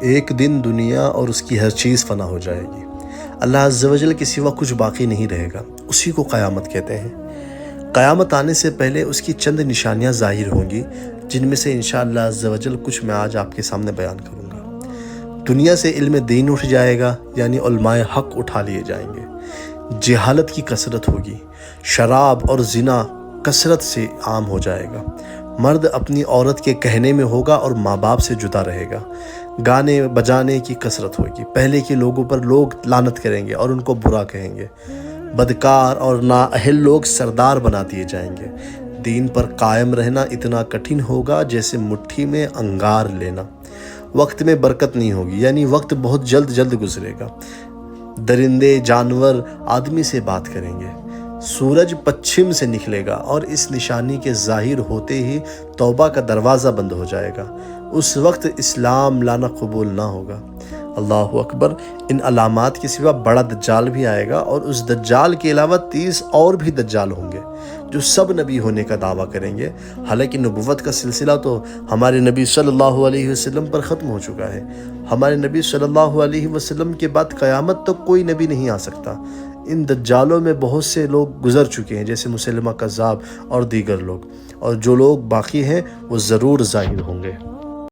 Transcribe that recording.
ایک دن دنیا اور اس کی ہر چیز فنا ہو جائے گی۔ اللہ عز و جل کے سوا کچھ باقی نہیں رہے گا، اسی کو قیامت کہتے ہیں۔ قیامت آنے سے پہلے اس کی چند نشانیاں ظاہر ہوں گی، جن میں سے انشاءاللہ عز و جل کچھ میں آج آپ کے سامنے بیان کروں گا۔ دنیا سے علم دین اٹھ جائے گا، یعنی علماء حق اٹھا لیے جائیں گے۔ جہالت کی کثرت ہوگی، شراب اور زنا کثرت سے عام ہو جائے گا۔ مرد اپنی عورت کے کہنے میں ہوگا اور ماں باپ سے جدا رہے گا۔ گانے بجانے کی کثرت ہوگی، پہلے کے لوگوں پر لوگ لعنت کریں گے اور ان کو برا کہیں گے۔ بدکار اور نااہل لوگ سردار بنا دیے جائیں گے۔ دین پر قائم رہنا اتنا کٹھن ہوگا جیسے مٹھی میں انگار لینا۔ وقت میں برکت نہیں ہوگی، یعنی وقت بہت جلد گزرے گا۔ درندے جانور آدمی سے بات کریں گے۔ سورج پچھم سے نکلے گا اور اس نشانی کے ظاہر ہوتے ہی توبہ کا دروازہ بند ہو جائے گا۔ اس وقت اسلام لانا قبول نہ ہوگا۔ اللہ اکبر۔ ان علامات کے سوا بڑا دجال بھی آئے گا، اور اس دجال کے علاوہ 30 اور بھی دجال ہوں گے جو سب نبی ہونے کا دعویٰ کریں گے۔ حالانکہ نبوت کا سلسلہ تو ہمارے نبی صلی اللہ علیہ وسلم پر ختم ہو چکا ہے۔ ہمارے نبی صلی اللہ علیہ وسلم کے بعد قیامت تک کوئی نبی نہیں آ سکتا۔ ان دجالوں میں بہت سے لوگ گزر چکے ہیں، جیسے مسلمہ کذاب اور دیگر لوگ، اور جو لوگ باقی ہیں وہ ضرور ظاہر ہوں گے۔